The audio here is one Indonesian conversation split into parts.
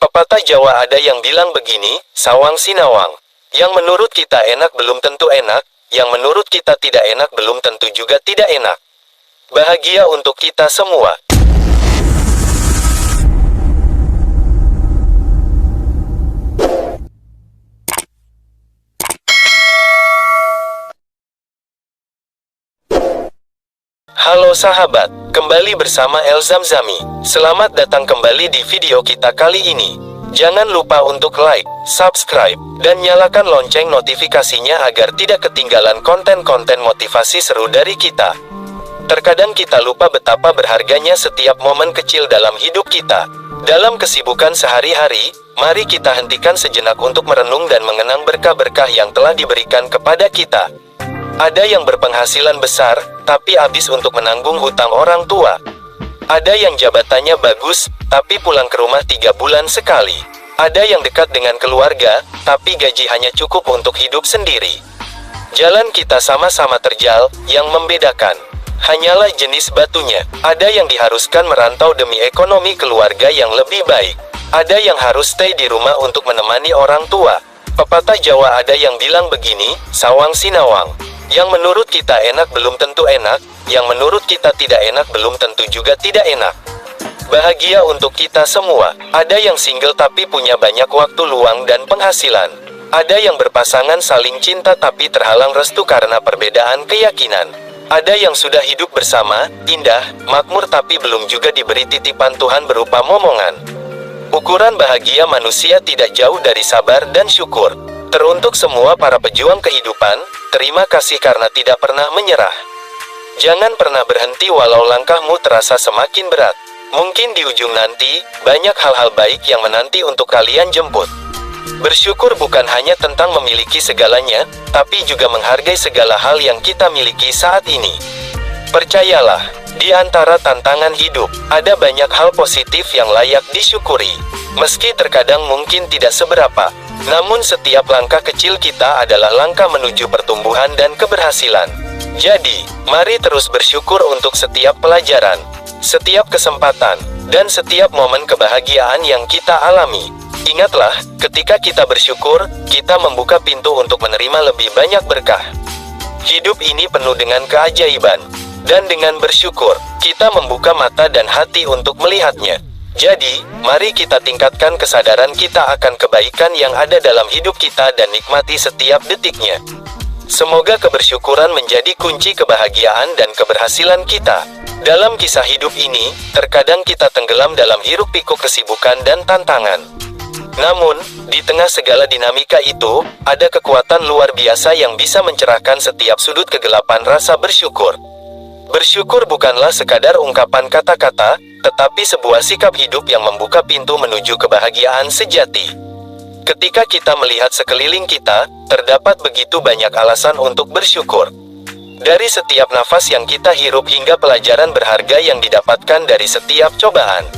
Pepatah Jawa ada yang bilang begini, sawang sinawang. Yang menurut kita enak belum tentu enak, yang menurut kita tidak enak belum tentu juga tidak enak. Bahagia untuk kita semua. Halo sahabat, kembali bersama El Zamzami. Selamat datang kembali di video kita kali ini. Jangan lupa untuk like, subscribe, dan nyalakan lonceng notifikasinya agar tidak ketinggalan konten-konten motivasi seru dari kita. Terkadang kita lupa betapa berharganya setiap momen kecil dalam hidup kita. Dalam kesibukan sehari-hari, mari kita hentikan sejenak untuk merenung dan mengenang berkah-berkah yang telah diberikan kepada kita. Ada yang berpenghasilan besar, tapi habis untuk menanggung hutang orang tua. Ada yang jabatannya bagus, tapi pulang ke rumah 3 bulan sekali. Ada yang dekat dengan keluarga, tapi gaji hanya cukup untuk hidup sendiri. Jalan kita sama-sama terjal, yang membedakan hanyalah jenis batunya. Ada yang diharuskan merantau demi ekonomi keluarga yang lebih baik. Ada yang harus stay di rumah untuk menemani orang tua. Pepatah Jawa ada yang bilang begini, sawang sinawang. Yang menurut kita enak belum tentu enak, yang menurut kita tidak enak belum tentu juga tidak enak. Bahagia untuk kita semua. Ada yang single tapi punya banyak waktu luang dan penghasilan. Ada yang berpasangan saling cinta tapi terhalang restu karena perbedaan keyakinan. Ada yang sudah hidup bersama, indah, makmur tapi belum juga diberi titipan Tuhan berupa momongan. Ukuran bahagia manusia tidak jauh dari sabar dan syukur. Teruntuk semua para pejuang kehidupan, terima kasih karena tidak pernah menyerah. Jangan pernah berhenti walau langkahmu terasa semakin berat. Mungkin di ujung nanti, banyak hal-hal baik yang menanti untuk kalian jemput. Bersyukur bukan hanya tentang memiliki segalanya, tapi juga menghargai segala hal yang kita miliki saat ini. Percayalah, di antara tantangan hidup, ada banyak hal positif yang layak disyukuri. Meski terkadang mungkin tidak seberapa, namun setiap langkah kecil kita adalah langkah menuju pertumbuhan dan keberhasilan. Jadi, mari terus bersyukur untuk setiap pelajaran, setiap kesempatan, dan setiap momen kebahagiaan yang kita alami. Ingatlah, ketika kita bersyukur, kita membuka pintu untuk menerima lebih banyak berkah. Hidup ini penuh dengan keajaiban, dan dengan bersyukur, kita membuka mata dan hati untuk melihatnya. Jadi, mari kita tingkatkan kesadaran kita akan kebaikan yang ada dalam hidup kita dan nikmati setiap detiknya. Semoga kebersyukuran menjadi kunci kebahagiaan dan keberhasilan kita. Dalam kisah hidup ini, terkadang kita tenggelam dalam hiruk-pikuk kesibukan dan tantangan. Namun, di tengah segala dinamika itu, ada kekuatan luar biasa yang bisa mencerahkan setiap sudut kegelapan rasa bersyukur. Bersyukur bukanlah sekadar ungkapan kata-kata, tetapi sebuah sikap hidup yang membuka pintu menuju kebahagiaan sejati. Ketika kita melihat sekeliling kita, terdapat begitu banyak alasan untuk bersyukur. Dari setiap nafas yang kita hirup hingga pelajaran berharga yang didapatkan dari setiap cobaan.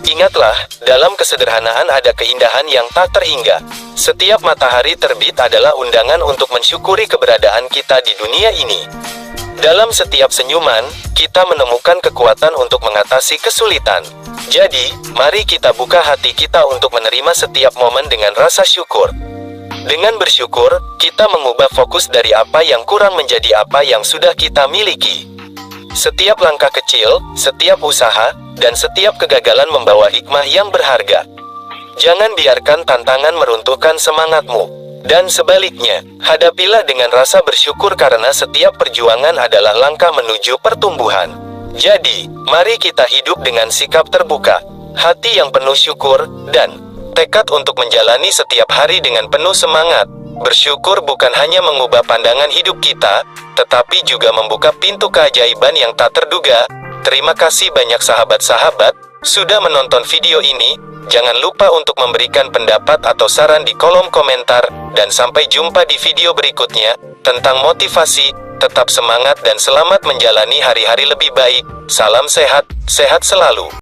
Ingatlah, dalam kesederhanaan ada keindahan yang tak terhingga. Setiap matahari terbit adalah undangan untuk mensyukuri keberadaan kita di dunia ini. Dalam setiap senyuman, kita menemukan kekuatan untuk mengatasi kesulitan. Jadi, mari kita buka hati kita untuk menerima setiap momen dengan rasa syukur. Dengan bersyukur, kita mengubah fokus dari apa yang kurang menjadi apa yang sudah kita miliki. Setiap langkah kecil, setiap usaha, dan setiap kegagalan membawa hikmah yang berharga. Jangan biarkan tantangan meruntuhkan semangatmu. Dan sebaliknya, hadapilah dengan rasa bersyukur karena setiap perjuangan adalah langkah menuju pertumbuhan. Jadi, mari kita hidup dengan sikap terbuka, hati yang penuh syukur, dan tekad untuk menjalani setiap hari dengan penuh semangat. Bersyukur bukan hanya mengubah pandangan hidup kita, tetapi juga membuka pintu keajaiban yang tak terduga. Terima kasih banyak sahabat-sahabat, sudah menonton video ini. Jangan lupa untuk memberikan pendapat atau saran di kolom komentar, dan sampai jumpa di video berikutnya, tentang motivasi. Tetap semangat dan selamat menjalani hari-hari lebih baik. Salam sehat, sehat selalu.